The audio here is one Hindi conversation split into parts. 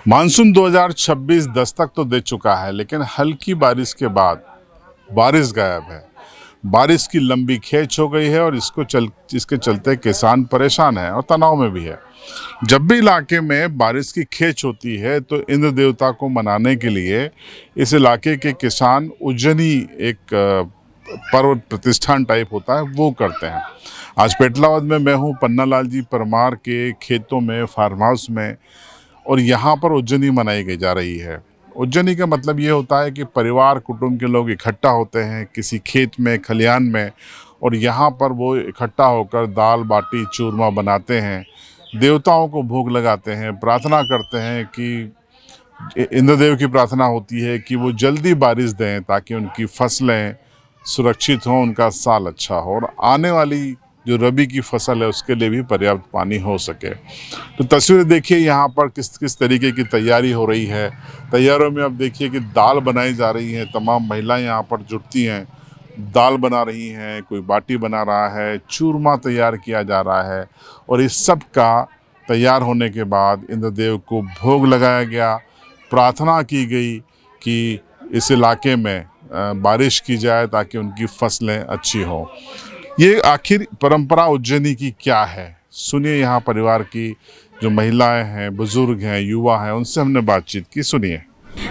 मानसून 2026 दस्तक तो दे चुका है, लेकिन हल्की बारिश के बाद बारिश गायब है। बारिश की लंबी खींच हो गई है और इसके चलते किसान परेशान है और तनाव में भी है। जब भी इलाके में बारिश की खींच होती है तो इंद्र देवता को मनाने के लिए इस इलाके के किसान उज्जैनी एक पर्व प्रतिष्ठान टाइप होता है वो करते हैं। आज पेटलावद में मैं हूँ पन्नालाल जी परमार के खेतों में, फार्म हाउस में, और यहाँ पर उज्जैनी मनाई जा रही है। उज्जैनी का मतलब ये होता है कि परिवार कुटुंब के लोग इकट्ठा होते हैं किसी खेत में, खलिहान में, और यहाँ पर वो इकट्ठा होकर दाल बाटी चूरमा बनाते हैं, देवताओं को भोग लगाते हैं, प्रार्थना करते हैं कि इंद्रदेव की प्रार्थना होती है कि वो जल्दी बारिश दें ताकि उनकी फसलें सुरक्षित हों, उनका साल अच्छा हो और आने वाली जो रबी की फसल है उसके लिए भी पर्याप्त पानी हो सके। तो तस्वीरें देखिए यहाँ पर किस तरीके की तैयारी हो रही है। तैयारियों में अब देखिए कि दाल बनाई जा रही है, तमाम महिलाएं यहाँ पर जुटती हैं, दाल बना रही हैं, कोई बाटी बना रहा है, चूरमा तैयार किया जा रहा है, और इस सब का तैयार होने के बाद इंद्रदेव को भोग लगाया गया। प्रार्थना की गई कि इस इलाके में बारिश की जाए ताकि उनकी फसलें अच्छी हों। ये आखिर परंपरा उज्जैनी की क्या है, सुनिए यहाँ परिवार की जो महिलाएं हैं, बुजुर्ग हैं, युवा हैं, उनसे हमने बातचीत की, सुनिए।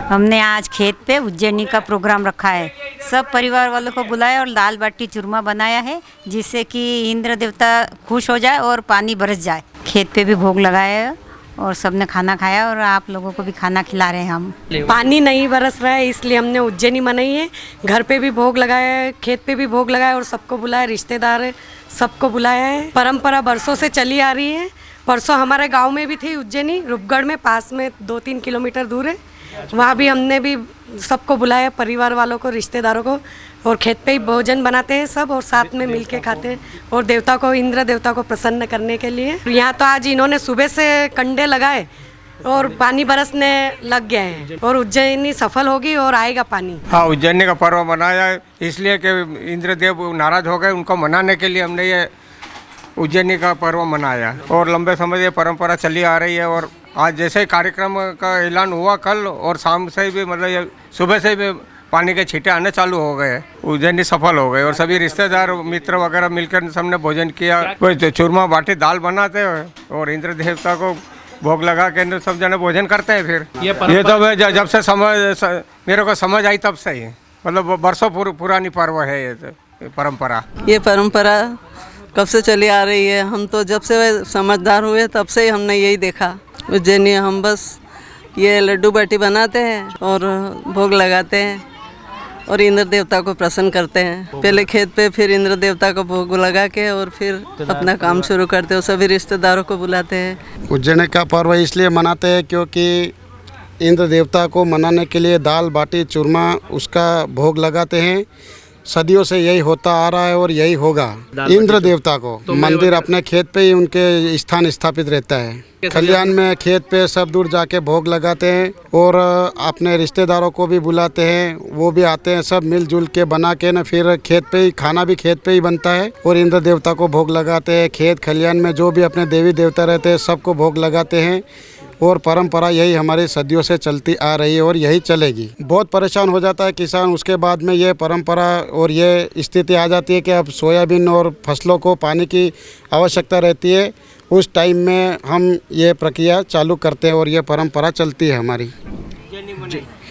हमने आज खेत पे उज्जैनी का प्रोग्राम रखा है, सब परिवार वालों को बुलाया और दाल बाटी चूरमा बनाया है जिससे कि इंद्र देवता खुश हो जाए और पानी बरस जाए। खेत पे भी भोग लगाया है और सबने खाना खाया और आप लोगों को भी खाना खिला रहे हैं हम। पानी नहीं बरस रहा है इसलिए हमने उज्जैनी मनाई है। घर पे भी भोग लगाया है, खेत पे भी भोग लगाया और सबको बुलाया, रिश्तेदार सबको बुलाया है। परंपरा बरसों से चली आ रही है। परसों हमारे गांव में भी थी उज्जैनी, रूपगढ़ में, पास में 2-3 किलोमीटर दूर है। वहाँ भी हमने भी सबको बुलाया, परिवार वालों को, रिश्तेदारों को, और खेत पे ही भोजन बनाते हैं सब और साथ में मिल के खाते हैं और देवता को, इंद्र देवता को प्रसन्न करने के लिए। यहाँ तो आज इन्होंने सुबह से कंडे लगाए और पानी बरसने लग गए हैं और उज्जैनी सफल होगी और आएगा पानी। हाँ, उज्जैनी का पर्व मनाया इसलिए कि इंद्रदेव नाराज हो गए, उनको मनाने के लिए हमने ये उज्जैनी का पर्व मनाया और लंबे समय ये परंपरा चली आ रही है। और आज जैसे कार्यक्रम का ऐलान हुआ कल, और शाम से भी मतलब ये सुबह से भी पानी के छींटे आने चालू हो गए, उज्जैनी सफल हो गए और सभी रिश्तेदार मित्र वगैरह मिलकर सबने भोजन किया। कोई चूरमा बाटी दाल बनाते हैं और इंद्र देवता को भोग लगा के सब जने भोजन करते हैं। फिर ये तो मैं जब से मेरे को समझ आई तब से ही, मतलब बरसों पुरानी पर्व है ये परंपरा। ये परंपरा कब से चली आ रही है, हम तो जब से समझदार हुए तब से ही हमने यही देखा। उज्जैनी हम बस ये लड्डू बाटी बनाते हैं और भोग लगाते हैं और इंद्र देवता को प्रसन्न करते हैं। पहले खेत पे, फिर इंद्र देवता को भोग लगा के और फिर अपना काम शुरू करते हैं। सभी रिश्तेदारों को बुलाते हैं। उज्जैन का पर्व इसलिए मनाते हैं क्योंकि इंद्र देवता को मनाने के लिए दाल बाटी चूरमा उसका भोग लगाते हैं। सदियों से यही होता आ रहा है और यही होगा। इंद्र देवता को मंदिर अपने खेत पे ही उनके स्थान स्थापित रहता है। खलिहान में, खेत पे सब दूर जाके भोग लगाते हैं और अपने रिश्तेदारों को भी बुलाते हैं, वो भी आते हैं, सब मिलजुल के बना के ना फिर खेत पे ही, खाना भी खेत पे ही बनता है और इंद्र देवता को भोग लगाते हैं। खेत खलिहान में जो भी अपने देवी देवता रहते हैं सबको भोग लगाते हैं और परंपरा यही हमारी सदियों से चलती आ रही है और यही चलेगी। बहुत परेशान हो जाता है किसान, उसके बाद में ये परंपरा और ये स्थिति आ जाती है कि अब सोयाबीन और फसलों को पानी की आवश्यकता रहती है। उस टाइम में हम ये प्रक्रिया चालू करते हैं और ये परंपरा चलती है हमारी।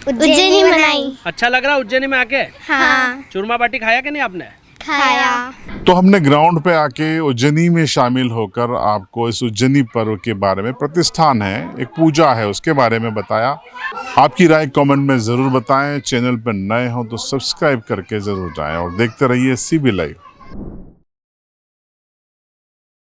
उज्जैनी मनाई। अच्छा लग रहा है उज्जैनी में आके? हाँ। चूरमा बाटी खाया कि नहीं आपने? खाया। तो हमने ग्राउंड पे आके उज्जैनी में शामिल होकर आपको इस उज्जैनी पर्व के बारे में, प्रतिष्ठान है, एक पूजा है, उसके बारे में बताया। आपकी राय कमेंट में ज़रूर बताएं। चैनल पर नए हो तो सब्सक्राइब करके ज़रूर जाएं और देखते रहिए CB लाइव।